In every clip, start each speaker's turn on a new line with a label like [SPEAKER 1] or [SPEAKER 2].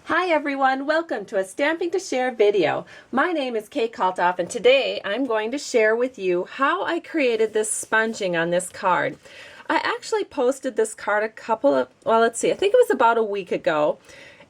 [SPEAKER 1] Hi everyone, welcome to a Stamping to Share video. My name is Kay Kalthoff and today I'm going to share with you how I created this sponging on this card. I actually posted this card I think it was about a week ago,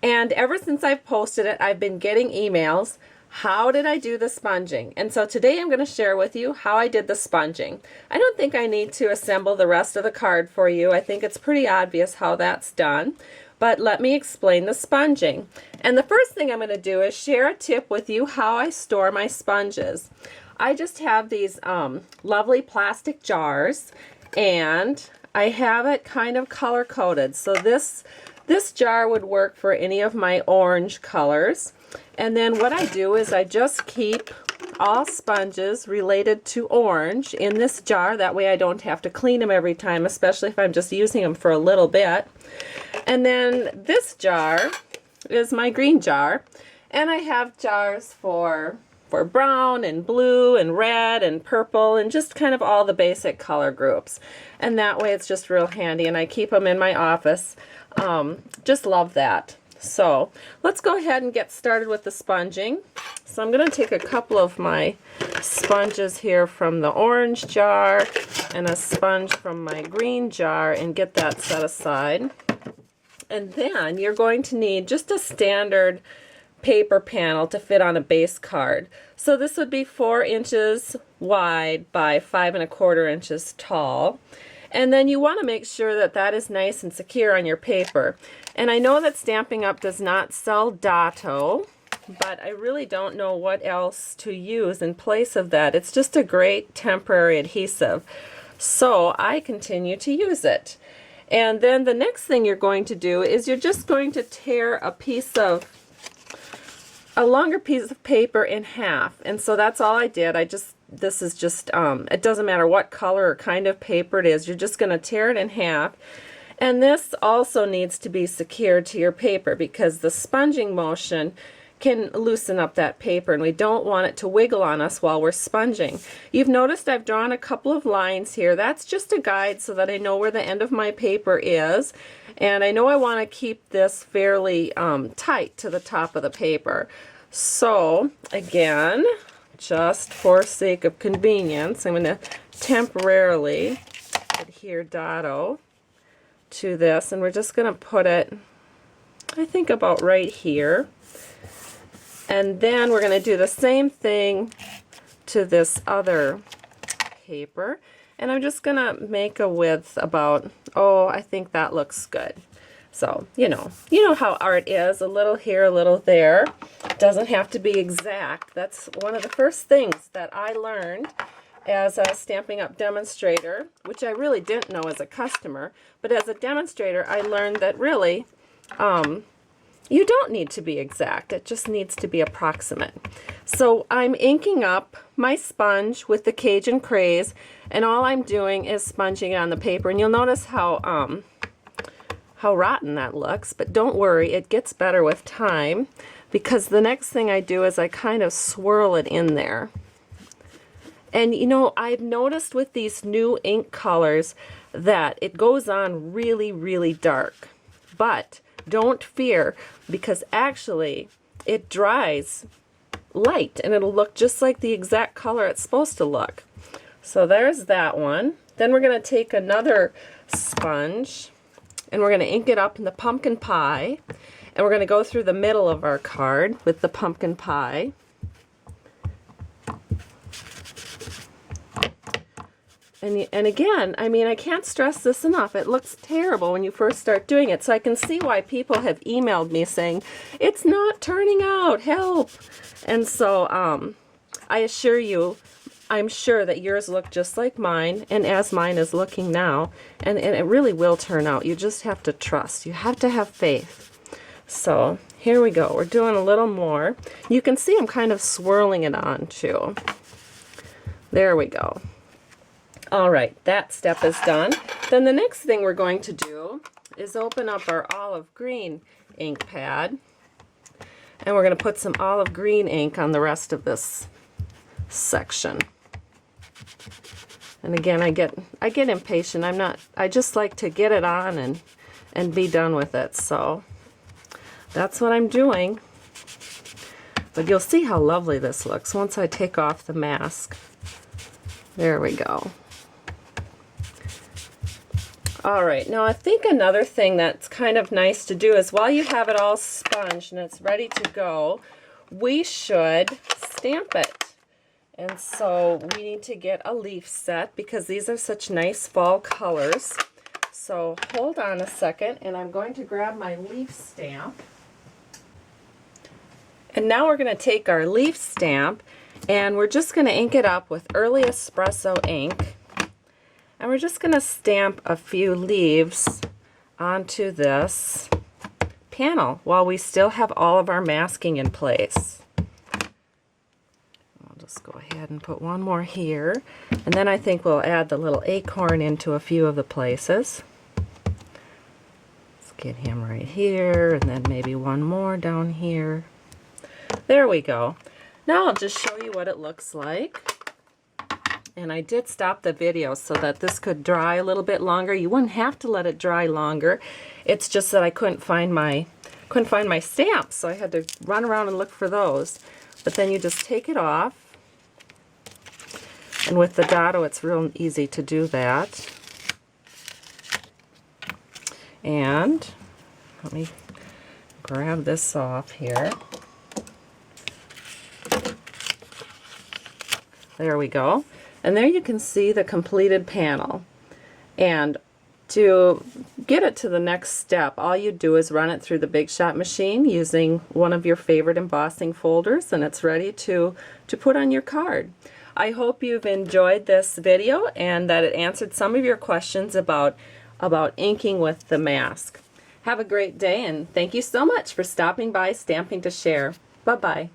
[SPEAKER 1] and ever since I've posted it I've been getting emails. How did I do the sponging? And so today I'm going to share with you how I did the sponging. I don't think I need to assemble the rest of the card for you. I think it's pretty obvious how that's done. But let me explain the sponging. And the first thing I'm going to do is share a tip with you how I store my sponges. I just have these lovely plastic jars, and I have it kind of color coded. So this jar would work for any of my orange colors. And then what I do is I just keep all sponges related to orange in this jar. That way I don't have to clean them every time, especially if I'm just using them for a little bit. And then this jar is my green jar, and I have jars for brown and blue and red and purple and just kind of all the basic color groups. And that way it's just real handy, and I keep them in my office. Just love that. So let's go ahead and get started with the sponging. So I'm going to take a couple of my sponges here from the orange jar and a sponge from my green jar and get that set aside. And then you're going to need just a standard paper panel to fit on a base card. So this would be 4 inches wide by 5 1/4 inches tall. And then you want to make sure that that is nice and secure on your paper. And I know that Stampin' Up! Does not sell Dato, but I really don't know what else to use in place of that. It's just a great temporary adhesive. So I continue to use it. And then the next thing you're going to do is you're just going to tear a longer piece of paper in half. And so that's all I did. This is just, it doesn't matter what color or kind of paper it is, you're just going to tear it in half. And this also needs to be secured to your paper because the sponging motion can loosen up that paper, and we don't want it to wiggle on us while we're sponging. You've noticed I've drawn a couple of lines here. That's just a guide so that I know where the end of my paper is, and I know I want to keep this fairly tight to the top of the paper. So again, just for sake of convenience, I'm going to temporarily adhere Dato to this, and we're just going to put it, I think, about right here. And then we're going to do the same thing to this other paper, and I'm just going to make a width about, I think that looks good. So, you know how art is, a little here, a little there. It doesn't have to be exact. That's one of the first things that I learned as a Stampin' Up! Demonstrator, which I really didn't know as a customer, but as a demonstrator I learned that really you don't need to be exact. It just needs to be approximate. So I'm inking up my sponge with the Cajun Craze, and all I'm doing is sponging it on the paper. And you'll notice how rotten that looks, but don't worry, it gets better with time, because the next thing I do is I kind of swirl it in there. And I've noticed with these new ink colors that it goes on really, really dark. But don't fear, because actually it dries light and it'll look just like the exact color it's supposed to look. So there's that one. Then we're going to take another sponge and we're going to ink it up in the pumpkin pie, and we're going to go through the middle of our card with the pumpkin pie. And again, I mean, I can't stress this enough. It looks terrible when you first start doing it. So I can see why people have emailed me saying, it's not turning out, help. And so I assure you, I'm sure that yours look just like mine, and as mine is looking now. And it really will turn out. You just have to trust. You have to have faith. So here we go. We're doing a little more. You can see I'm kind of swirling it on too. There we go. All right, that step is done. Then the next thing we're going to do is open up our olive green ink pad, and we're going to put some olive green ink on the rest of this section. And again, I get impatient. I just like to get it on and be done with it. So that's what I'm doing. But you'll see how lovely this looks once I take off the mask. There we go. All right, now I think another thing that's kind of nice to do is while you have it all sponged and it's ready to go, we should stamp it. And so we need to get a leaf set because these are such nice fall colors. So hold on a second, and I'm going to grab my leaf stamp. And now we're going to take our leaf stamp and we're just going to ink it up with Early Espresso ink. And we're just going to stamp a few leaves onto this panel while we still have all of our masking in place. I'll just go ahead and put one more here. And then I think we'll add the little acorn into a few of the places. Let's get him right here, and then maybe one more down here. There we go. Now I'll just show you what it looks like. And I did stop the video so that this could dry a little bit longer. You wouldn't have to let it dry longer. It's just that I couldn't find my stamps, so I had to run around and look for those. But then you just take it off. And with the dado, it's real easy to do that. And let me grab this off here. There we go. And there you can see the completed panel. And to get it to the next step, all you do is run it through the Big Shot machine using one of your favorite embossing folders, and it's ready to put on your card. I hope you've enjoyed this video and that it answered some of your questions about inking with the mask. Have a great day, and thank you so much for stopping by Stamping to Share. Bye-bye.